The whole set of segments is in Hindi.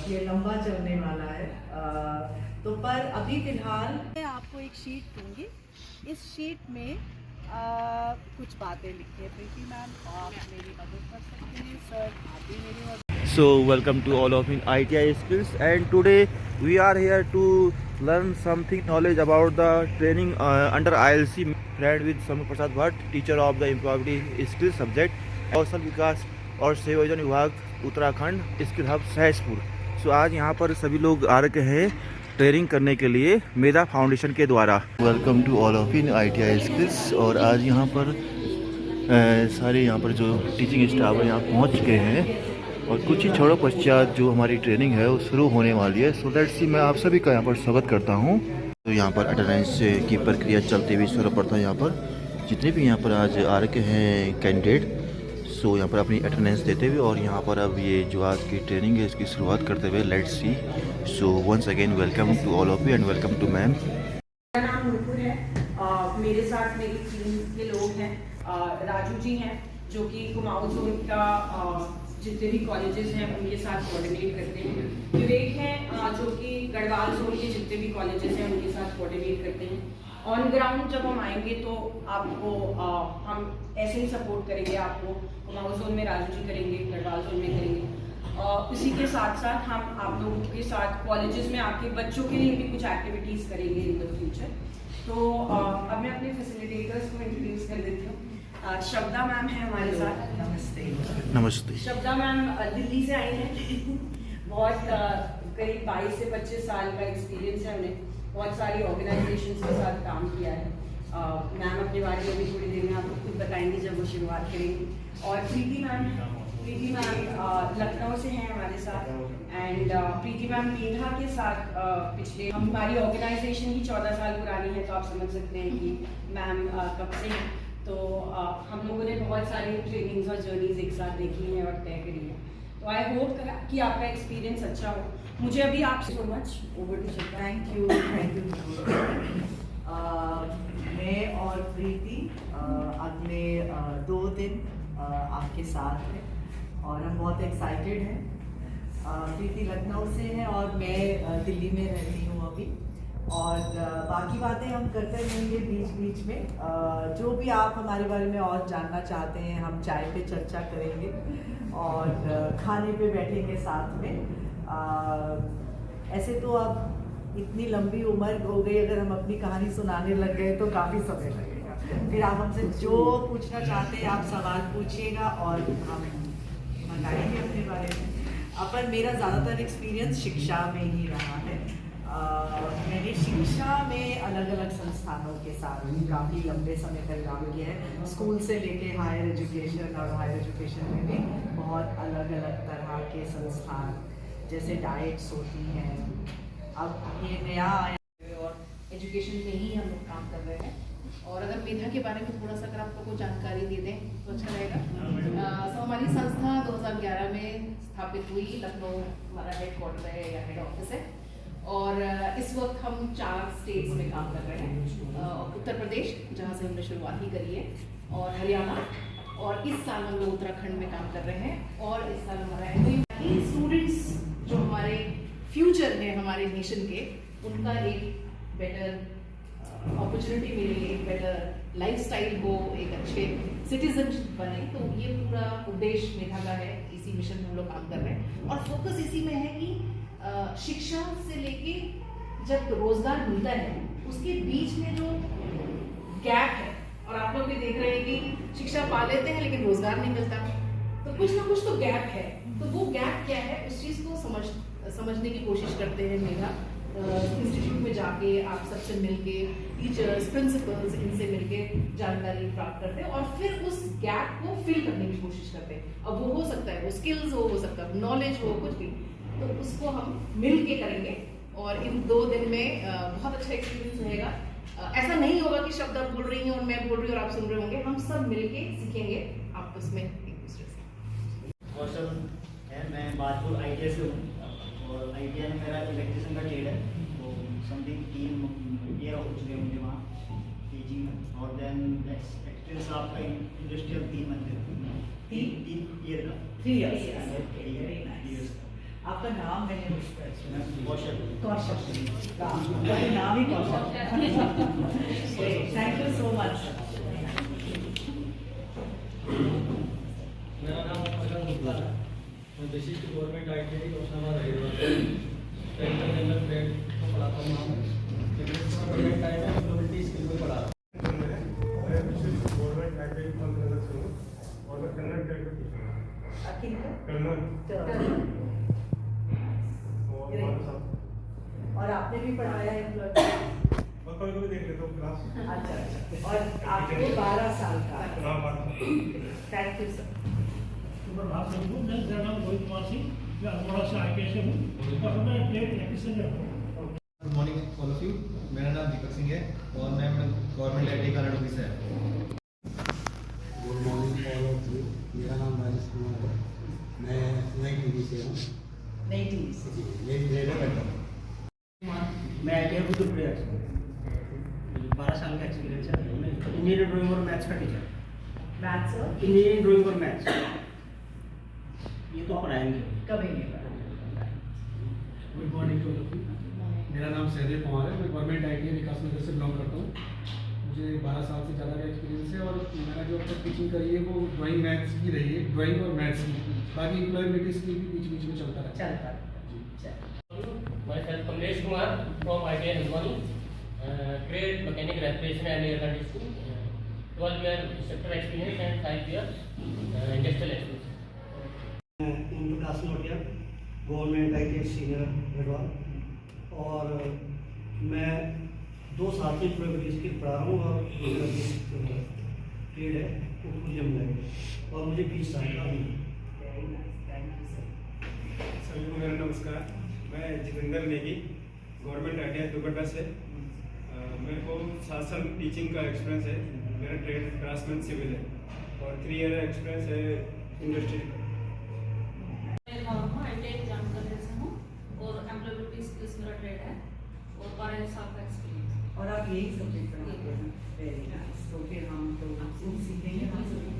ये लंबा चलने वाला है। तो पर अभी फिलहाल मैं आपको एक शीट दूंगी। इस शीट में कुछ बातें लिखी है प्रीति मैम, आप मेरी मदद कर सकते हैं सर, आप भी मेरी मदद। So welcome to all of in ITI skills, and today we are here to learn something knowledge about the training under ILC friend with Samir Prasad Bhatt, teacher of the employability skills subject, कौशल विकास और सेवायोजन विभाग उत्तराखंड स्किल हब सहसपुर। सो आज यहाँ पर सभी लोग आ रखे हैं ट्रेनिंग करने के लिए मेधा फाउंडेशन के द्वारा। Welcome to all of in ITI skills. और आज यहाँ पर सारे यहाँ पर जो टीचिंग स्टाफ है यहाँ पहुँच चुके हैं और कुछ ही क्षणों पश्चात जो हमारी ट्रेनिंग है वो शुरू होने वाली है। सो दैट्स सी मैं आप सभी का यहाँ पर स्वागत करता हूँ। तो यहाँ पर अटेंडेंस की प्रक्रिया चलती हुई सर्वप्रथम यहाँ पर जितने भी यहाँ पर आज आ रखे हैं कैंडिडेट, सो यहाँ पर अपनी अटेंडेंस देते हुए और यहाँ पर अब ये जो आज की ट्रेनिंग है इसकी शुरुआत करते हुए let's see. So once again welcome to all of you and welcome to ma'am. मेरा नाम नूपुर है। मेरे साथ मेरी टीम के लोग हैं। राजू जी हैं जो कि कुमाऊं जोन का जितने भी कॉलेजेस हैं उनके साथ कोऑर्डिनेट करते हैं। विवेक हैं जो कि गढ़वाल जोन के जितने भी कॉलेजेस हैं उनके साथ कोऑर्डिनेट करते हैं। ऑन ग्राउंड जब हम आएंगे तो आपको हम ऐसे ही सपोर्ट करेंगे। आपको कुमाऊं जोन में राजू जी करेंगे, गढ़वाल जोन में करेंगे। इसी के साथ साथ हम आप लोगों के साथ कॉलेजेस में आपके बच्चों के लिए भी कुछ एक्टिविटीज़ करेंगे इन द फ्यूचर। तो अब मैं अपने फैसिलिटेटर्स को इंट्रोड्यूस कर देती हूँ। शब्दा मैम है हमारे साथ। नमस्ते। नमस्ते। शब्दा मैम दिल्ली से आई हैं। बहुत करीब 22 से 25 साल का एक्सपीरियंस है उन्हें। बहुत सारी ऑर्गेनाइजेशंस के साथ काम किया है। मैम अपने बारे में भी थोड़ी देर में आपको खुद बताएंगे जब वो शुरुआत करेंगी। और प्रीति मैम लखनऊ से हैं हमारे साथ। एंड प्रीति मैम मेधा के साथ पिछले हमारी ऑर्गेनाइजेशन ही 14 साल पुरानी है, तो आप समझ सकते हैं कि मैम कब से हैं। तो हम लोगों ने बहुत सारी ट्रेनिंग्स और जर्नीज एक साथ देखी हैं और तय करी हैं। तो आई होप कि आपका एक्सपीरियंस अच्छा हो। मुझे अभी आप सो मच ओवर टू शब्दा। Thank you. मैं और प्रीति अगले 2 दिन आपके साथ हैं और हम बहुत एक्साइटेड हैं। प्रीति लखनऊ से है और मैं दिल्ली में रहती हूँ अभी। और बाकी बातें हम करते रहेंगे बीच बीच में। जो भी आप हमारे बारे में और जानना चाहते हैं हम चाय पे चर्चा करेंगे और खाने पे बैठेंगे साथ में। ऐसे तो अब इतनी लंबी उम्र हो गई, अगर हम अपनी कहानी सुनाने लग गए तो काफ़ी समय लगेगा। फिर आप हमसे जो पूछना चाहते हैं आप सवाल पूछिएगा और हम बताएंगे अपने बारे में। पर मेरा ज़्यादातर एक्सपीरियंस शिक्षा में ही रहा है। मैंने शिक्षा में अलग अलग संस्थानों के साथ काफ़ी लंबे समय तक काम किया है। स्कूल से लेके हायर एजुकेशन, और हायर एजुकेशन में भी बहुत अलग अलग तरह के संस्थान जैसे डाइट्स होती हैं। अब ये नया आया और एजुकेशन में ही हम लोग काम कर रहे हैं। और अगर मेधा के बारे में थोड़ा सा अगर आप लोग को जानकारी दे दें तो अच्छा रहेगा। सो हमारी संस्था 2011 में स्थापित हुई। लखनऊ हमारा हेड क्वार्टर है या हेड ऑफिस है। और इस वक्त हम 4 स्टेट्स में काम कर रहे हैं। उत्तर प्रदेश जहाँ से हमने शुरुआत ही करी है, और हरियाणा, और इस साल हम लोग उत्तराखंड में काम कर रहे हैं। और इस साल हमारा स्टूडेंट्स जो हमारे फ्यूचर में हमारे नेशन के, उनका एक बेटर अपॉर्चुनिटी मिले, एक बेटर लाइफस्टाइल हो, एक अच्छे सिटीजन बने। तो ये पूरा उद्देश्य मेधा का है। इसी मिशन में हम लोग काम कर रहे हैं और फोकस इसी में है कि शिक्षा से लेके जब रोजगार मिलता है उसके बीच में जो गैप है, और आप लोग भी देख रहे हैं कि शिक्षा पा लेते हैं लेकिन रोजगार नहीं मिलता, तो कुछ ना कुछ तो गैप है। तो वो गैप क्या है उस चीज को समझने की कोशिश करते हैं मेधा। इंस्टीट्यूट में जाके आप सबसे मिलके, टीचर्स, प्रिंसिपल्स, इनसे मिलके जानकारी प्राप्त करते हैं और फिर उस गैप को फिल करने की कोशिश करते हैं। अब वो हो सकता है वो स्किल्स हो सकता है नॉलेज हो, कुछ भी, तो उसको हम मिल के करेंगे। और इन 2 दिन में बहुत अच्छा एक्सपीरियंस रहेगा। ऐसा नहीं होगा कि शब्द आप बोल रही हैं और मैं बोल रही हूँ और आप सुन रहे होंगे। हम सब मिल के सीखेंगे आपस में एक दूसरे से। कौशल है, मैं बाजपुर ITI से हूँ और ITI में मेरा इलेक्ट्रिशियन का ट्रेड है। तो समथिंग 3 ईयर हो चुके हैं मुझे वहाँ टीचिंग में। और देन एक्सपीरियंस आपका इंडस्ट्रियल 3 मंथ 3 ईयर का 3 years। आपका नाम मैंने कौशल नाम ही Kaushal. Thank you so much sir. मेरा नाम अजय गुप्ता है। मैं विशिष्ट government ITI Hoshangabad Hyderabad general trade को पढ़ाता हूँ। वहाँ में टाइम में इम्प्लॉयबिलिटी स्किल को पढ़ा रहा हूँ। गवर्नमेंट ITI से हूँ और मैं कन्नड़ ट्रेड में टीचर हूँ। कन्नड़ और आपने भी पढ़ाया है और कभी कभी देख लेता हूँ क्लास। अच्छा अच्छा। और आपको 12 साल का। हाँ, बात थैंक यू सर। मेरा नाम रोहित कुमार सिंह, मैं अल्मोड़ा से ITI से हूँ और मैं ट्रेड इलेक्ट्रीशियन में हूँ। Good morning all of you. मेरा नाम दीपक सिंह है और मैं गवर्नमेंट ITI कानाडा से है। Good morning all of you. मेरा नाम राजेश कुमार है। मैं नई टीवी से हूँ। नई टीवी से ये ग्रेडर करता हूँ। मैं ITI रुद्रप्रयाग से हूँ। 12 साल का एक्सपीरियंस है। मैं इंजीनियरिंग ड्राइंग और मैथ्स का टीचर। मैथ्स और इंजीनियरिंग ड्राइंग और मैथ्स ये तो पढ़ाएंगे। कभी नहीं पढ़ा। Good morning to all of you. मेरा नाम सहदेव कुमार है। मैं गवर्नमेंट ITI विकास नगर से बिलोंग करता हूँ। मुझे 12 साल से ज़्यादा का एक्सपीरियंस है और मैंने जो अब तक टीचिंग करी है वो ड्राइंग मैथ्स की रही है, ड्राइंग और मैथ्स की। बाकी इम्प्लॉयबिलिटी स्किल भी बीच बीच में चलता रहता है। चलता है। Myself Kamlesh Kumar from ITI Hindwani, trade mechanic refrigeration and air conditioning, 12 year sector experience and 5 years industrial experience. Into class नोटिया गवर्नमेंट ITI सीनियर हेडवाल और मैं 2 साल से इम्प्लॉयबिलिटी स्किल पढ़ा रहा हूँ और ट्रेड है वो टूरिज्म है और मुझे 20 साल का अनुभव है। सभी को मेरा नमस्कार। मैं जितेंद्र नेगी गवर्नमेंट ITI दुर्घटना से। मेरे को 7 साल टीचिंग का एक्सपीरियंस है। मेरा ट्रेड क्राफ्ट्समैन सिविल है और 3 ईयर एक्सपीरियंस है इंडस्ट्री का। ITI एग्जाम करने से हूँ और एम्प्लॉयबिलिटी स्किल्स मेरा ट्रेड है और 12 साल का एक्सपीरियंस। और आप यही सब्जेक्ट पढ़ाते हैं। Very nice. तो फिर हम तो सीखेंगे हम सभी।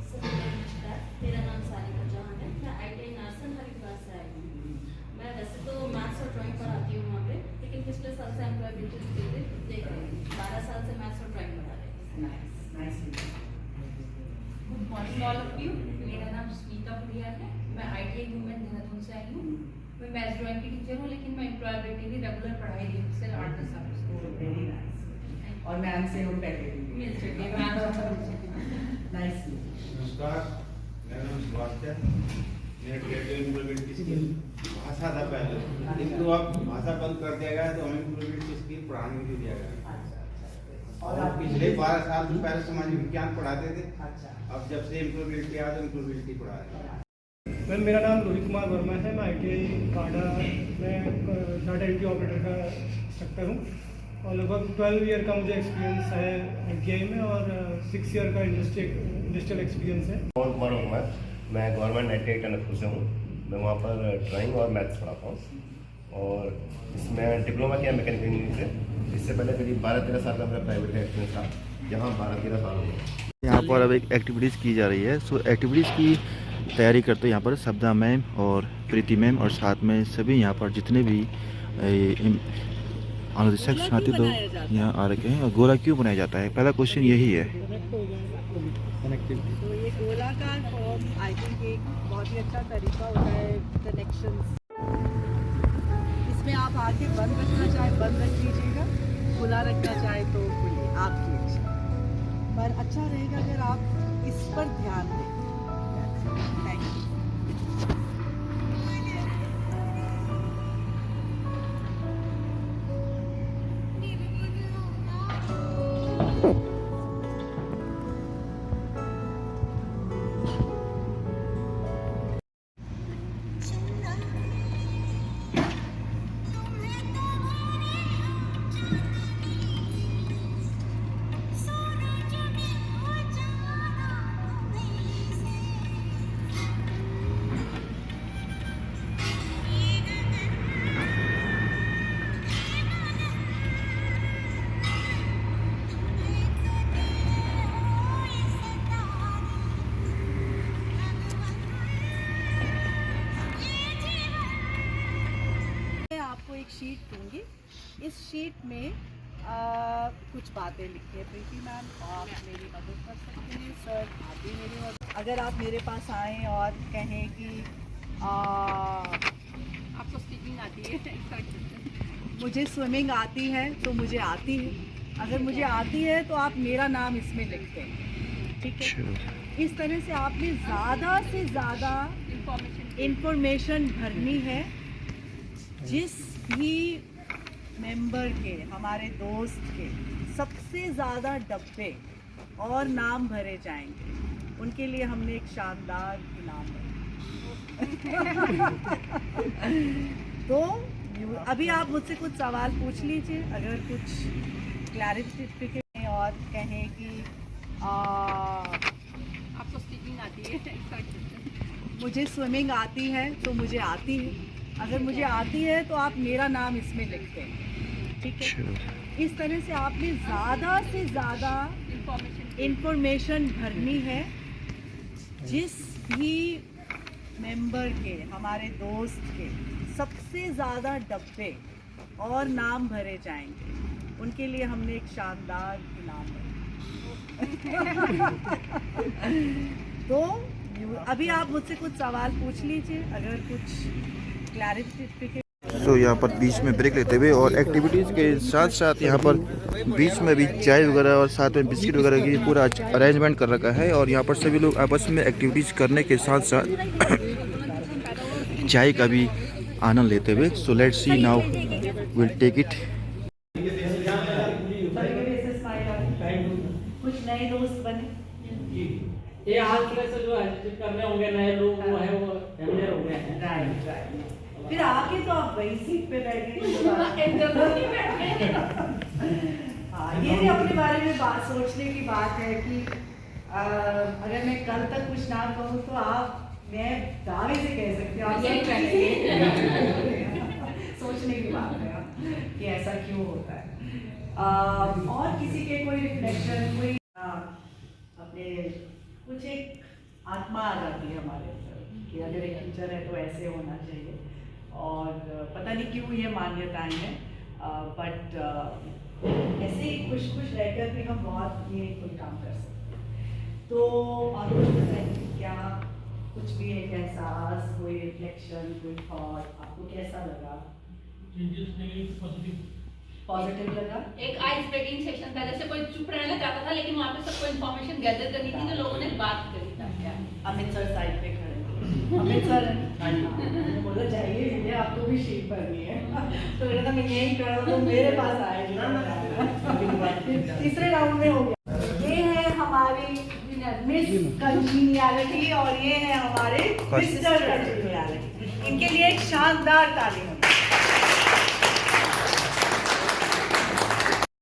सभी को नमस्कार, मेरा नाम सारिका जहान है। मैं ITI नर्सन हरिद्वार से आई हूँ। मैं वैसे तो मैथ्स और ड्राइंग पढ़ाती हूँ वहाँ पे, लेकिन पिछले साल से एम्प्लॉयबिलिटी स्किल देख रही हूँ। 12 साल से मैथ्स और ड्राइंग पढ़ा रही हूँ। Good morning all of you. मेरा नाम स्मिता पुरिया है। मैं ITI वुमेन देहरादून से आई हूँ। मैं मैथ्स ड्राइंग की टीचर हूँ, लेकिन मैं एम्प्लॉयबिलिटी की रेगुलर पढ़ाई रही हूँ पिछले 8-10 सालों से। Very nice. और मैम से हम पहले भी मिल चुकी है। नाइस। नमस्कार, मेरा नाम सुभाष है। मेरा ट्रेड इम्प्लॉयबिलिटी स्किल भाषा था पहले, लेकिन तो अब भाषा बंद कर दिया गया तो हमें इम्प्लॉयबिलिटी स्किल पढ़ाने के लिए दिया गया। और पिछले 12 साल से पहले सामाजिक विज्ञान पढ़ाते थे। अब जब से इम्प्लॉयबिलिटी आया तो इम्प्लॉयबिलिटी पढ़ा रहे हैं। मैम मेरा नाम रोहित कुमार वर्मा है। मैं ITI काडा में डाटा एंट्री ऑपरेटर का इंस्ट्रक्टर हूँ और लगभग 12 ईयर का मुझे एक्सपीरियंस है ITI में और 6 ईयर का इंडस्ट्रियल एक्सपीरियंस है। पवन कुमार वर्मा, मैं गवर्नमेंट ITI टनकपुर से हूँ। मैं वहाँ पर ड्राइंग और मैथ्स पढ़ाता हूँ और इसमें डिप्लोमा किया मैकेनिकल इंजीनियरिंग से। इससे पहले करीब 12-13 साल का मेरा प्राइवेट एक्सपीरियंस था। यहाँ 12-13 साल हो गए। यहाँ पर अब एक एक्टिविटीज़ की जा रही है। सो एक्टिविटीज़ की तैयारी करते हैं यहाँ पर सब्दा मैम और प्रीति मैम और साथ में सभी यहाँ पर जितने भी अनुदेशक साथी लोग यहाँ आ रखे हैं। और गोला क्यों बनाया जाता है, पहला क्वेश्चन यही है। तो ये गोलाकार फॉर्म आई थिंक एक बहुत ही अच्छा तरीका होता है कनेक्शन। इसमें आप आगे बंद रखना चाहे बंद रख लीजिएगा, खुला रखना चाहे तो खुले, आपकी इच्छा। पर अच्छा रहेगा अगर आप इस पर ध्यान दें। Thank you. आपको एक शीट दूंगी। इस शीट में कुछ बातें लिखी है प्रीति मैम, आप मेरी मदद कर सकते हैं। सर आप भी मेरी मदद, अगर आप मेरे पास आएँ और कहें कि आपको स्पीकिंग आती है? मुझे स्विमिंग आती है तो मुझे आती है, अगर मुझे आती है तो आप मेरा नाम इसमें लिखते हैं, ठीक है। इस तरह से आपने ज़्यादा से ज़्यादा इंफॉर्मेशन भरनी है। जिस भी मेंबर के, हमारे दोस्त के सबसे ज़्यादा डब्बे और नाम भरे जाएंगे, उनके लिए हमने एक शानदार इनाम तो अभी आप मुझसे कुछ सवाल पूछ लीजिए, अगर कुछ क्लैरिफिकेशन और कहें कि आपको स्पीकिंग आती है? मुझे स्विमिंग आती है तो मुझे आती है, अगर मुझे आती है तो आप मेरा नाम इसमें लिखते हैं, ठीक है। इस तरह से आपने ज़्यादा से ज़्यादा इंफॉर्मेशन भरनी है। जिस भी मेंबर के, हमारे दोस्त के सबसे ज़्यादा डब्बे और नाम भरे जाएंगे, उनके लिए हमने एक शानदार इनाम तो अभी आप मुझसे कुछ सवाल पूछ लीजिए, अगर कुछ क्लैरिफिकेशन। तो यहाँ पर बीच में ब्रेक लेते हुए और एक्टिविटीज़ के साथ साथ यहाँ पर बीच में भी चाय वगैरह और साथ में बिस्किट वगैरह की पूरा अरेंजमेंट कर रखा है। और यहाँ पर सभी लोग आपस में एक्टिविटीज़ करने के साथ साथ चाय का भी आनंद लेते हुए। So let's see now, will take it. कुछ नए दोस्त बने, ये आज से जो है करने होंगे नए लोग, वो है वो फैमिलियर हो गए हैं। राइट। फिर आके तो आप वही सीट पे बैठे हाँ, ये भी अपने बारे में बात सोचने की बात है कि अगर मैं कल तक कुछ ना कहूँ तो मैं दावे से कह सकती हूँ सोचने की बात है कि ऐसा क्यों होता है। और किसी के कोई रिफ्लेक्शन, कोई अपने कुछ एक आत्मा आ जाती है हमारे अंदर कि अगर एक टीचर है तो ऐसे होना चाहिए। और पता नहीं क्यों ये मान्यताएं हैं, बट ऐसे ही खुश खुश रहकर भी हम बहुत मीनिंगफुल काम कर सकते हैं। तो और कुछ बताइए, क्या कुछ भी एक एहसास, कोई रिफ्लेक्शन, कोई थॉट आपको कैसा लगा? पॉजिटिव लगा। एक आइस ब्रेकिंग सेक्शन था, जैसे कोई चुप रहना चाहता था लेकिन वहाँ पे सबको इन्फॉर्मेशन गैदर करनी थी तो लोगों ने बात करी था। क्या अमित सर साइड पे खड़े थे, अमित सर बोला जाइए मुझे आपको भी शीट भरनी है तो कहता मैं यही कर रहा हूँ, तो मेरे पास आएगी। तीसरे राउंड में हो गया। ये है हमारी मिस कंजीनियलिटी और ये है हमारे मिस्टर कंजीनियलिटी। इनके लिए एक शानदार ताली हो।